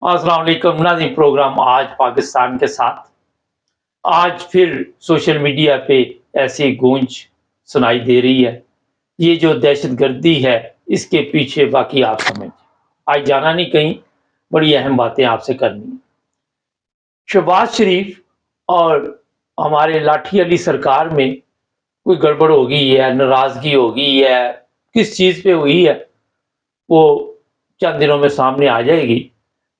السلام علیکم ناظرین، پروگرام آج پاکستان کے ساتھ آج پھر سوشل میڈیا پہ ایسی گونج سنائی دے رہی ہے۔ یہ جو دہشت گردی ہے اس کے پیچھے باقی آپ سمجھ آج جانا نہیں کہیں، بڑی اہم باتیں آپ سے کرنی ہیں۔ شہباز شریف اور ہمارے لاٹھی علی سرکار میں کوئی گڑبڑ ہو گئی ہے، ناراضگی ہو گئی ہے، کس چیز پہ ہوئی ہے وہ چند دنوں میں سامنے آ جائے گی۔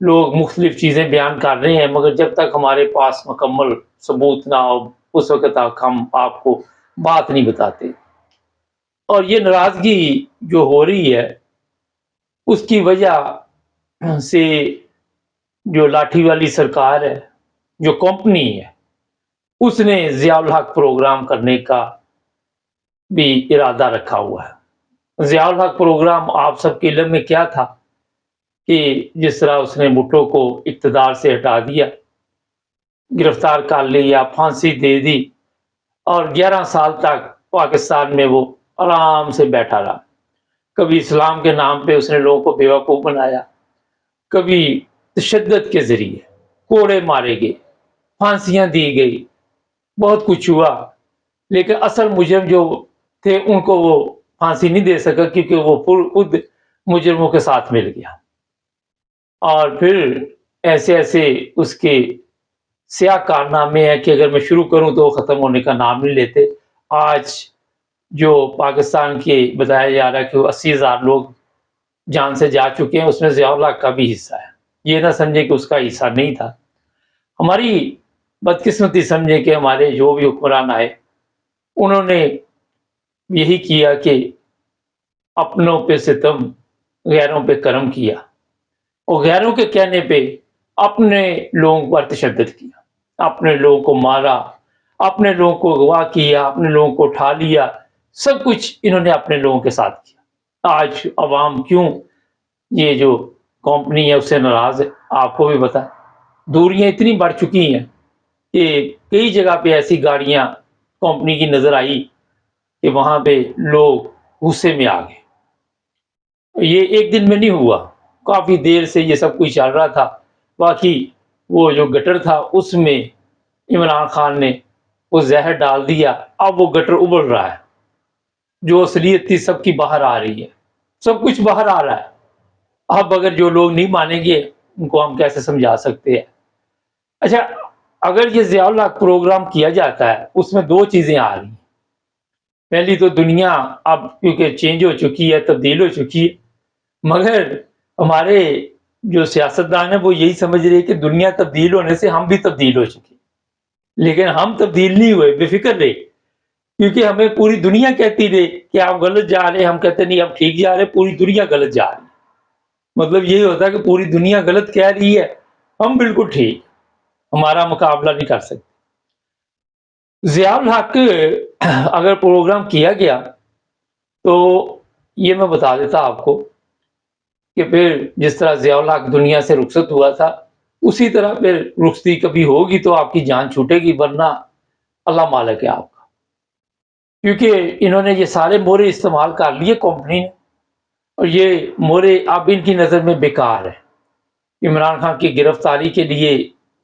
لوگ مختلف چیزیں بیان کر رہے ہیں، مگر جب تک ہمارے پاس مکمل ثبوت نہ ہو اس وقت تک ہم آپ کو بات نہیں بتاتے۔ اور یہ ناراضگی جو ہو رہی ہے اس کی وجہ سے جو لاٹھی والی سرکار ہے، جو کمپنی ہے، اس نے ضیاء الحق پروگرام کرنے کا بھی ارادہ رکھا ہوا ہے۔ ضیاء الحق پروگرام آپ سب کے علم میں کیا تھا کہ جس طرح اس نے بھٹو کو اقتدار سے ہٹا دیا، گرفتار کر لیا، پھانسی دے دی اور 11 سال تک پاکستان میں وہ آرام سے بیٹھا رہا۔ کبھی اسلام کے نام پہ اس نے لوگوں کو بیوقوف بنایا، کبھی تشدد کے ذریعے کوڑے مارے گئے، پھانسیاں دی گئی، بہت کچھ ہوا، لیکن اصل مجرم جو تھے ان کو وہ پھانسی نہیں دے سکا کیونکہ وہ خود مجرموں کے ساتھ مل گیا۔ اور پھر ایسے ایسے اس کے سیاہ کارنامے ہیں کہ اگر میں شروع کروں تو وہ ختم ہونے کا نام نہیں لیتے۔ آج جو پاکستان کے بتایا جا رہا ہے کہ وہ 80,000 لوگ جان سے جا چکے ہیں، اس میں ضیاء الحق کا بھی حصہ ہے۔ یہ نہ سمجھے کہ اس کا حصہ نہیں تھا۔ ہماری بدقسمتی سمجھے کہ ہمارے جو بھی حکمران آئے انہوں نے یہی کیا کہ اپنوں پہ ستم غیروں پہ کرم کیا، اور غیروں کے کہنے پہ اپنے لوگوں پر تشدد کیا، اپنے لوگوں کو مارا، اپنے لوگوں کو اغوا کیا، اپنے لوگوں کو اٹھا لیا، سب کچھ انہوں نے اپنے لوگوں کے ساتھ کیا۔ آج عوام کیوں یہ جو کمپنی ہے اس سے ناراض ہے آپ کو بھی پتا ہے۔ دوریاں اتنی بڑھ چکی ہیں کہ کئی جگہ پہ ایسی گاڑیاں کمپنی کی نظر آئی کہ وہاں پہ لوگ غصے میں آ گئے۔ یہ ایک دن میں نہیں ہوا، کافی دیر سے یہ سب کچھ چل رہا تھا۔ باقی وہ جو گٹر تھا اس میں عمران خان نے وہ زہر ڈال دیا، اب وہ گٹر ابل رہا ہے، جو اصلیت تھی سب کی باہر آ رہی ہے، سب کچھ باہر آ رہا ہے۔ اب اگر جو لوگ نہیں مانیں گے ان کو ہم کیسے سمجھا سکتے ہیں؟ اچھا، اگر یہ ضیاء الحق پروگرام کیا جاتا ہے اس میں دو چیزیں آ رہی ہیں۔ پہلی تو دنیا اب کیونکہ چینج ہو چکی ہے، تبدیل ہو چکی ہے، مگر ہمارے جو سیاستدان ہیں وہ یہی سمجھ رہے کہ دنیا تبدیل ہونے سے ہم بھی تبدیل ہو چکے، لیکن ہم تبدیل نہیں ہوئے، بے فکر رہے، کیونکہ ہمیں پوری دنیا کہتی رہے کہ آپ غلط جا رہے ہیں، ہم کہتے نہیں ہم ٹھیک جا رہے، پوری دنیا غلط جا رہی ہے۔ مطلب یہی ہوتا ہے کہ پوری دنیا غلط کہہ رہی ہے، ہم بالکل ٹھیک، ہمارا مقابلہ نہیں کر سکتے۔ ضیاء الحق اگر پروگرام کیا گیا تو یہ میں بتا دیتا آپ کو کہ پھر جس طرح ضیاء الحق دنیا سے رخصت ہوا تھا اسی طرح پھر رخصتی کبھی ہوگی تو آپ کی جان چھوٹے گی، ورنہ اللہ مالک ہے آپ کا، کیونکہ انہوں نے یہ سارے مورے استعمال کر لیے کمپنی نے، اور یہ مورے اب ان کی نظر میں بیکار ہے۔ عمران خان کی گرفتاری کے لیے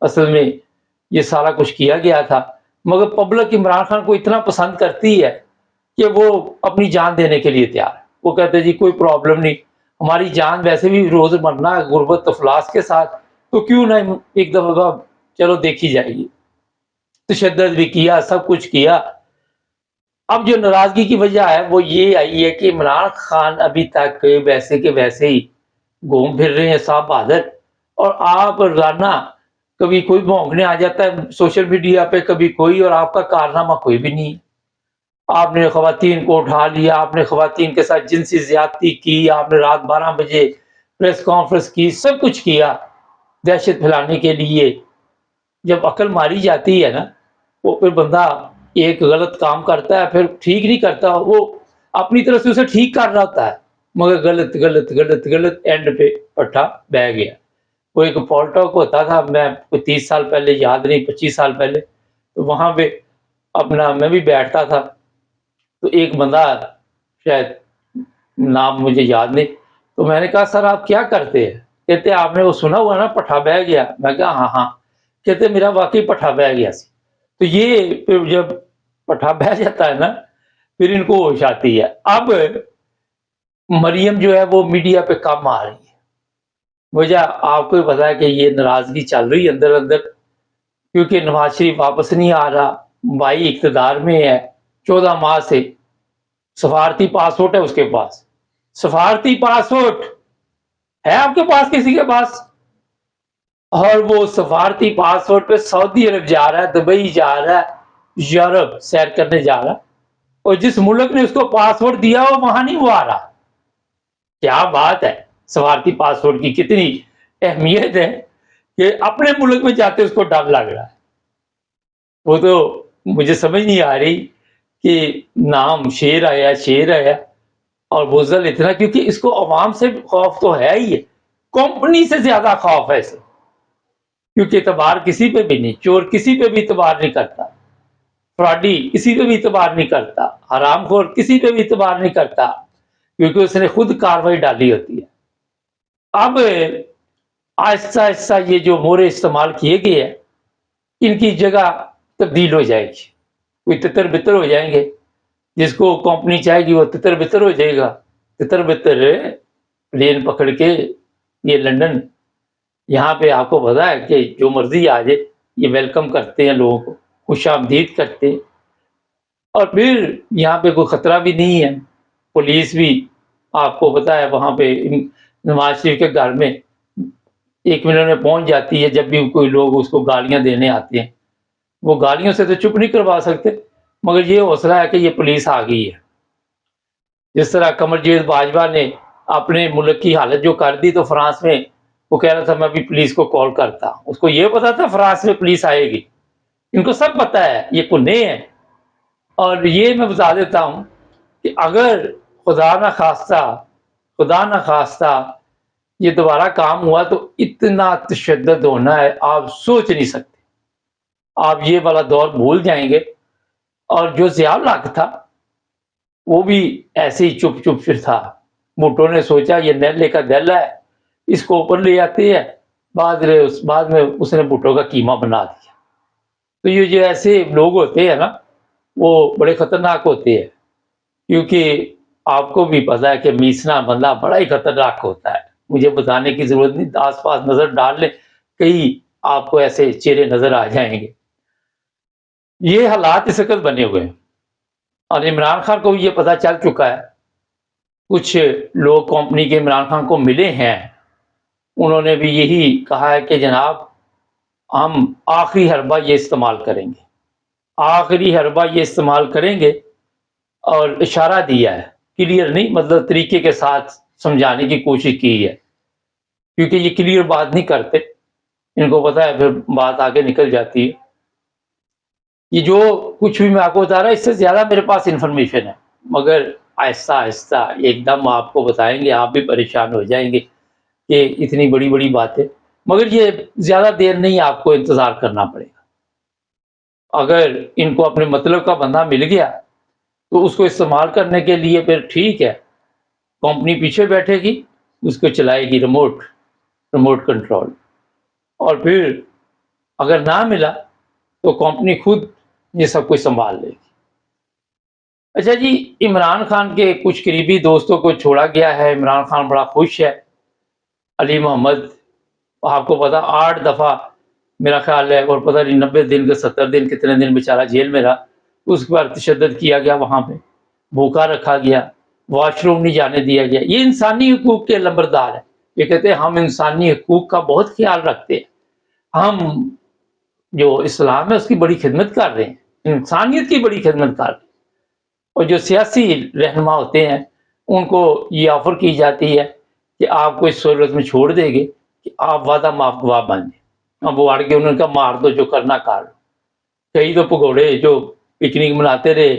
اصل میں یہ سارا کچھ کیا گیا تھا، مگر پبلک عمران خان کو اتنا پسند کرتی ہے کہ وہ اپنی جان دینے کے لیے تیار ہے۔ وہ کہتے ہیں جی کوئی پرابلم نہیں، ہماری جان ویسے بھی روز مرنا ہے غربت افلاس کے ساتھ، تو کیوں نہ ایک دفعہ چلو دیکھی جائے گی۔ تشدد بھی کیا، سب کچھ کیا۔ اب جو ناراضگی کی وجہ ہے وہ یہ آئی ہے کہ عمران خان ابھی تک ویسے کے ویسے ہی گھوم پھر رہے ہیں صاحب بہادر، اور آپ روزانہ کبھی کوئی بھونکنے آ جاتا ہے سوشل میڈیا پہ، کبھی کوئی، اور آپ کا کارنامہ کوئی بھی نہیں ہے۔ آپ نے خواتین کو اٹھا لیا، آپ نے خواتین کے ساتھ جنسی زیادتی کی، آپ نے رات 12 بجے پریس کانفرنس کی، سب کچھ کیا دہشت پھیلانے کے لیے۔ جب عقل ماری جاتی ہے نا، وہ پھر بندہ ایک غلط کام کرتا ہے پھر ٹھیک نہیں کرتا، وہ اپنی طرف سے اسے ٹھیک کر رہا ہوتا ہے، مگر غلط غلط غلط غلط، اینڈ پہ پٹھا بہ گیا۔ وہ ایک پال ٹاک ہوتا تھا، میں 30 سال پہلے، یاد نہیں 25 سال پہلے، تو وہاں پہ اپنا میں بھی بیٹھتا تھا، تو ایک بندہ، شاید نام مجھے یاد نہیں، تو میں نے کہا سر آپ کیا کرتے ہیں؟ کہتے آپ نے وہ سنا ہوا نا پٹھا بہ گیا؟ میں کہا ہاں ہاں۔ کہتے میرا واقعی پٹھا بہ گیا سی۔ تو یہ پھر جب پٹھا بہ جاتا ہے نا پھر ان کو ہوش آتی ہے۔ اب مریم جو ہے وہ میڈیا پہ کم آ رہی ہے، وجہ آپ کو پتا ہے کہ یہ ناراضگی چل رہی ہے اندر اندر، کیونکہ نواز شریف واپس نہیں آ رہا، بھائی اقتدار میں ہے 14 ماہ سے، سفارتی پاسپورٹ ہے اس کے پاس، سفارتی پاسپورٹ ہے آپ کے پاس کسی کے پاس؟ اور وہ سفارتی پاسپورٹ پہ سعودی عرب جا رہا ہے، دبئی جا رہا ہے، یورپ سیر کرنے جا رہا ہے، اور جس ملک نے اس کو پاسپورٹ دیا وہ وہاں نہیں وہ آ رہا۔ کیا بات ہے! سفارتی پاسپورٹ کی کتنی اہمیت ہے کہ اپنے ملک میں جاتے اس کو ڈر لگ رہا ہے۔ وہ تو مجھے سمجھ نہیں آ رہی کہ نام شیر آیا اور بزدل اتنا، کیونکہ اس کو عوام سے خوف تو ہے ہی ہے، کمپنی سے زیادہ خوف ہے اسے، کیونکہ اعتبار کسی پہ بھی نہیں، چور کسی پہ بھی اعتبار نہیں کرتا، فراڈی کسی پہ بھی اعتبار نہیں کرتا، حرام خور کسی پہ بھی اعتبار نہیں کرتا، کیونکہ اس نے خود کاروائی ڈالی ہوتی ہے۔ اب آہستہ آہستہ یہ جو مورے استعمال کیے گئے ہیں ان کی جگہ تبدیل ہو جائے گی، کوئی تتر بتر ہو جائیں گے، جس کو کمپنی چاہے گی وہ تتر بتر ہو جائے گا، تتر بتر پلین پکڑ کے یہ لندن، یہاں پہ آپ کو پتا ہے کہ جو مرضی آ جائے یہ ویلکم کرتے ہیں، لوگوں کو خوش آمدید کرتے ہیں، اور پھر یہاں پہ کوئی خطرہ بھی نہیں ہے، پولیس بھی آپ کو پتا ہے وہاں پہ نواز شریف کے گھر میں 1 منٹ میں پہنچ جاتی ہے، جب بھی کوئی لوگ اس کو گالیاں دینے آتے ہیں، وہ گالیوں سے تو چپ نہیں کروا سکتے، مگر یہ حوصلہ ہے کہ یہ پولیس آ گئی ہے۔ جس طرح قمر جاوید باجوہ نے اپنے ملک کی حالت جو کر دی، تو فرانس میں وہ کہہ رہا تھا میں بھی پولیس کو کال کرتا، اس کو یہ پتا تھا فرانس میں پولیس آئے گی، ان کو سب پتا ہے یہ کنے ہیں۔ اور یہ میں بتا دیتا ہوں کہ اگر خدا نہ خواستہ یہ دوبارہ کام ہوا تو اتنا تشدد ہونا ہے آپ سوچ نہیں سکتے، آپ یہ والا دور بھول جائیں گے۔ اور جو ضیاء الحق تھا وہ بھی ایسے ہی چپ پھر تھا، بھٹو نے سوچا یہ نیلے کا دل ہے، اس کو اوپر لے آتے ہیں، بعد میں اس نے بھٹو کا قیمہ بنا دیا۔ تو یہ جو ایسے لوگ ہوتے ہیں نا وہ بڑے خطرناک ہوتے ہیں، کیونکہ آپ کو بھی پتا ہے کہ میسنا بندہ بڑا ہی خطرناک ہوتا ہے، مجھے بتانے کی ضرورت نہیں، آس پاس نظر ڈال لیں، کئی آپ کو ایسے چہرے نظر آ جائیں گے۔ یہ حالات اس وقت بنے ہوئے ہیں، اور عمران خان کو بھی یہ پتا چل چکا ہے، کچھ لوگ کمپنی کے عمران خان کو ملے ہیں، انہوں نے بھی یہی کہا ہے کہ جناب ہم آخری حربہ یہ استعمال کریں گے، اور اشارہ دیا ہے، کلیئر نہیں، مطلب طریقے کے ساتھ سمجھانے کی کوشش کی ہے، کیونکہ یہ کلیئر بات نہیں کرتے، ان کو پتا ہے پھر بات آگے نکل جاتی ہے۔ یہ جو کچھ بھی میں آپ کو بتا رہا اس سے زیادہ میرے پاس انفارمیشن ہے، مگر آہستہ آہستہ ایک دم آپ کو بتائیں گے، آپ بھی پریشان ہو جائیں گے کہ اتنی بڑی بڑی باتیں، مگر یہ زیادہ دیر نہیں، آپ کو انتظار کرنا پڑے گا۔ اگر ان کو اپنے مطلب کا بندہ مل گیا تو اس کو استعمال کرنے کے لیے پھر ٹھیک ہے، کمپنی پیچھے بیٹھے گی، اس کو چلائے گی ریموٹ کنٹرول، اور پھر اگر نہ ملا تو کمپنی خود یہ سب کچھ سنبھال لے گی۔ اچھا جی، عمران خان کے کچھ قریبی دوستوں کو چھوڑا گیا ہے، عمران خان بڑا خوش ہے، علی محمد آپ کو پتا 8 دفعہ میرا خیال ہے، اور پتہ نہیں 90 دن کے 70 دن کتنے دن بیچارہ جیل میں رہا، اس پر تشدد کیا گیا، وہاں پہ بھوکا رکھا گیا، واش روم نہیں جانے دیا گیا۔ یہ انسانی حقوق کے لمبردار ہے، یہ کہتے ہیں ہم انسانی حقوق کا بہت خیال رکھتے ہیں، ہم جو اسلام ہے اس کی بڑی خدمت کر رہے ہیں، انسانیت کی بڑی خدمت کر رہے ہیں۔ اور جو سیاسی رہنما ہوتے ہیں ان کو یہ آفر کی جاتی ہے کہ آپ کو اس صورت میں چھوڑ دیں گے کہ آپ وعدہ معاف گواہ بن جائیں، اب وہ اڑ کے انہوں کا مار دو، جو کرنا کر لو۔ کئی تو پگوڑے جو پکنک مناتے رہے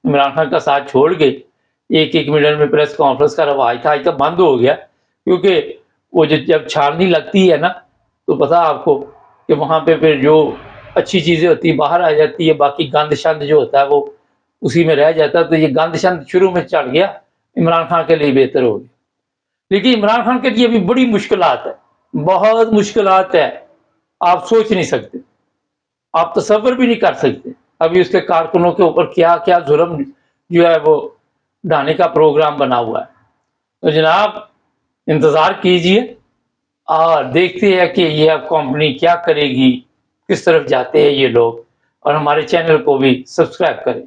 عمران خان کا ساتھ چھوڑ گئے، 1 منٹ میں پریس کانفرنس کا رواج تھا، آج تک بند ہو گیا، کیونکہ وہ جب چھاننی لگتی ہے نا تو پتہ آپ کو کہ وہاں پہ پھر جو اچھی چیزیں ہوتی ہیں باہر آ جاتی ہے، باقی گند شند جو ہوتا ہے وہ اسی میں رہ جاتا ہے، تو یہ گند شند شروع میں چڑھ گیا، عمران خان کے لیے بہتر ہو گیا۔ لیکن عمران خان کے لیے بھی بڑی مشکلات ہے، بہت مشکلات ہے، آپ سوچ نہیں سکتے، آپ تصور بھی نہیں کر سکتے ابھی اس کے کارکنوں کے اوپر کیا کیا ظلم جو ہے وہ ڈھانے کا پروگرام بنا ہوا ہے۔ تو جناب انتظار کیجئے اور دیکھتے ہیں کہ یہ اب کمپنی کیا کرے گی، کس طرف جاتے ہیں یہ لوگ، اور ہمارے چینل کو بھی سبسکرائب کریں۔